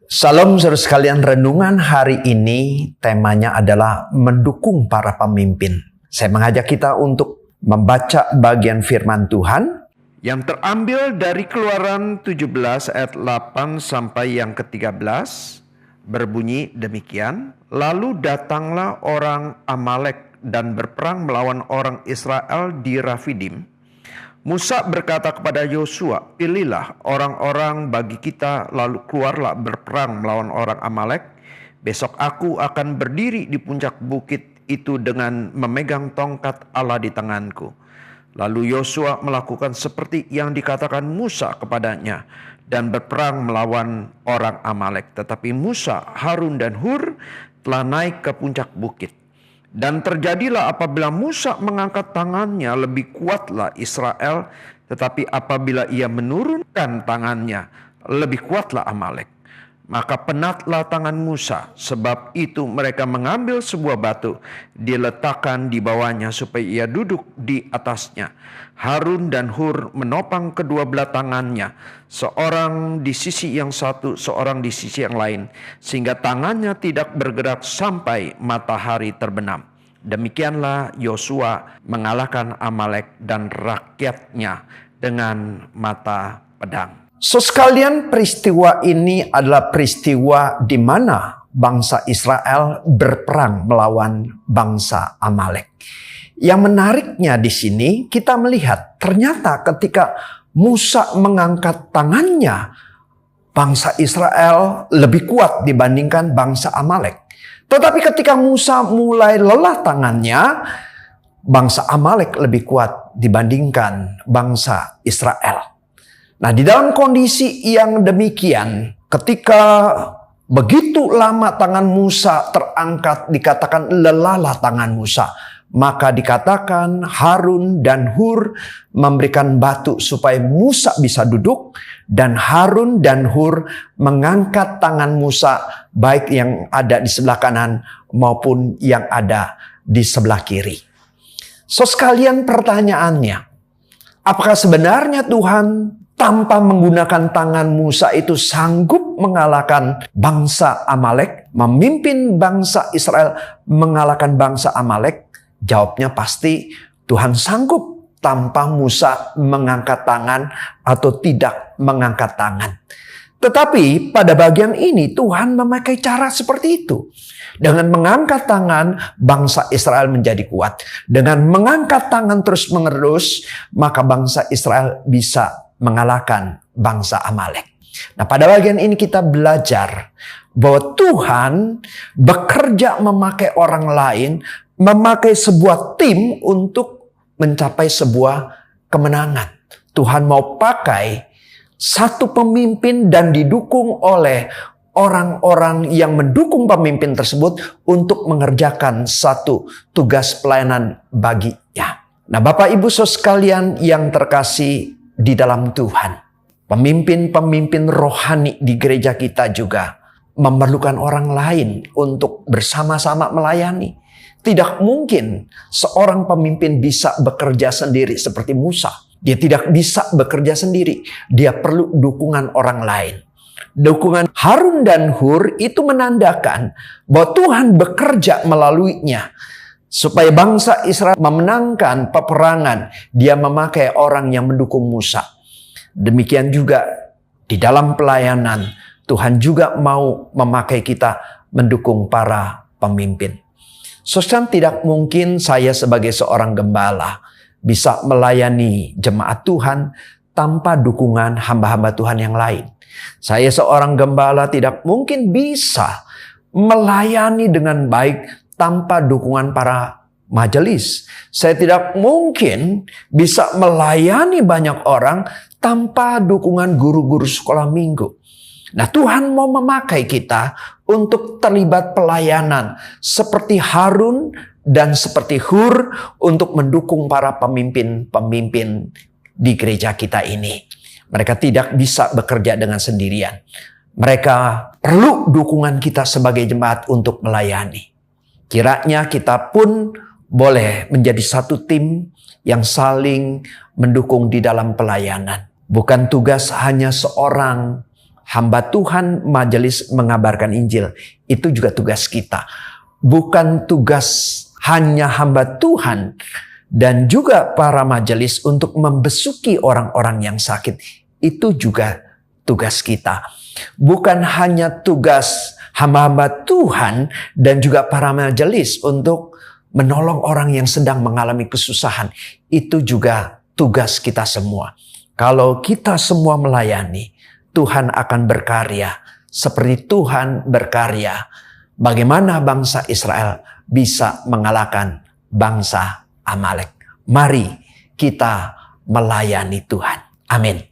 Salam saudara sekalian, renungan hari ini temanya adalah mendukung para pemimpin. Saya mengajak kita untuk membaca bagian firman Tuhan yang terambil dari Keluaran 17 ayat 8 sampai yang ke-13, berbunyi demikian. Lalu datanglah orang Amalek dan berperang melawan orang Israel di Rafidim. Musa berkata kepada Yosua, pilihlah orang-orang bagi kita, lalu keluarlah berperang melawan orang Amalek. Besok aku akan berdiri di puncak bukit itu dengan memegang tongkat Allah di tanganku. Lalu Yosua melakukan seperti yang dikatakan Musa kepadanya dan berperang melawan orang Amalek. Tetapi Musa, Harun dan Hur telah naik ke puncak bukit. Dan terjadilah apabila Musa mengangkat tangannya, lebih kuatlah Israel. Tetapi apabila ia menurunkan tangannya, lebih kuatlah Amalek. Maka penatlah tangan Musa, sebab itu mereka mengambil sebuah batu, diletakkan di bawahnya supaya ia duduk di atasnya. Harun dan Hur menopang kedua belah tangannya, seorang di sisi yang satu, seorang di sisi yang lain, sehingga tangannya tidak bergerak sampai matahari terbenam. Demikianlah Yosua mengalahkan Amalek dan rakyatnya dengan mata pedang. Sekalian, peristiwa ini adalah peristiwa di mana bangsa Israel berperang melawan bangsa Amalek. Yang menariknya di sini kita melihat ternyata ketika Musa mengangkat tangannya, bangsa Israel lebih kuat dibandingkan bangsa Amalek. Tetapi ketika Musa mulai lelah tangannya, bangsa Amalek lebih kuat dibandingkan bangsa Israel. Nah, di dalam kondisi yang demikian, ketika begitu lama tangan Musa terangkat, dikatakan lelahlah tangan Musa. Maka dikatakan Harun dan Hur memberikan batu supaya Musa bisa duduk. Dan Harun dan Hur mengangkat tangan Musa, baik yang ada di sebelah kanan maupun yang ada di sebelah kiri. So sekalian, pertanyaannya, apakah sebenarnya Tuhan tanpa menggunakan tangan Musa itu sanggup mengalahkan bangsa Amalek, memimpin bangsa Israel mengalahkan bangsa Amalek? Jawabnya pasti Tuhan sanggup tanpa Musa mengangkat tangan atau tidak mengangkat tangan. Tetapi pada bagian ini Tuhan memakai cara seperti itu. Dengan mengangkat tangan, bangsa Israel menjadi kuat. Dengan mengangkat tangan terus-menerus, maka bangsa Israel bisa mengalahkan bangsa Amalek. Nah, pada bagian ini kita belajar bahwa Tuhan bekerja memakai orang lain, memakai sebuah tim untuk mencapai sebuah kemenangan. Tuhan mau pakai satu pemimpin dan didukung oleh orang-orang yang mendukung pemimpin tersebut untuk mengerjakan satu tugas pelayanan baginya. Nah, Bapak Ibu Saudara sekalian yang terkasih di dalam Tuhan, pemimpin-pemimpin rohani di gereja kita juga memerlukan orang lain untuk bersama-sama melayani. Tidak mungkin seorang pemimpin bisa bekerja sendiri seperti Musa. Dia tidak bisa bekerja sendiri. Dia perlu dukungan orang lain. Dukungan Harun dan Hur itu menandakan bahwa Tuhan bekerja melaluinya. Supaya bangsa Israel memenangkan peperangan, dia memakai orang yang mendukung Musa. Demikian juga di dalam pelayanan, Tuhan juga mau memakai kita mendukung para pemimpin. Saudara, tidak mungkin saya sebagai seorang gembala bisa melayani jemaat Tuhan tanpa dukungan hamba-hamba Tuhan yang lain. Saya seorang gembala tidak mungkin bisa melayani dengan baik tanpa dukungan para majelis. Saya tidak mungkin bisa melayani banyak orang tanpa dukungan guru-guru sekolah minggu. Nah, Tuhan mau memakai kita untuk terlibat pelayanan seperti Harun dan seperti Hur untuk mendukung para pemimpin-pemimpin di gereja kita ini. Mereka tidak bisa bekerja dengan sendirian. Mereka perlu dukungan kita sebagai jemaat untuk melayani. Kiranya kita pun boleh menjadi satu tim yang saling mendukung di dalam pelayanan. Bukan tugas hanya seorang hamba Tuhan, majelis mengabarkan Injil. Itu juga tugas kita. Bukan tugas hanya hamba Tuhan dan juga para majelis untuk membesuki orang-orang yang sakit. Itu juga tugas kita. Bukan hanya tugas hamba-hamba Tuhan dan juga para majelis untuk menolong orang yang sedang mengalami kesusahan. Itu juga tugas kita semua. Kalau kita semua melayani, Tuhan akan berkarya seperti Tuhan berkarya. Bagaimana bangsa Israel bisa mengalahkan bangsa Amalek. Mari kita melayani Tuhan. Amin.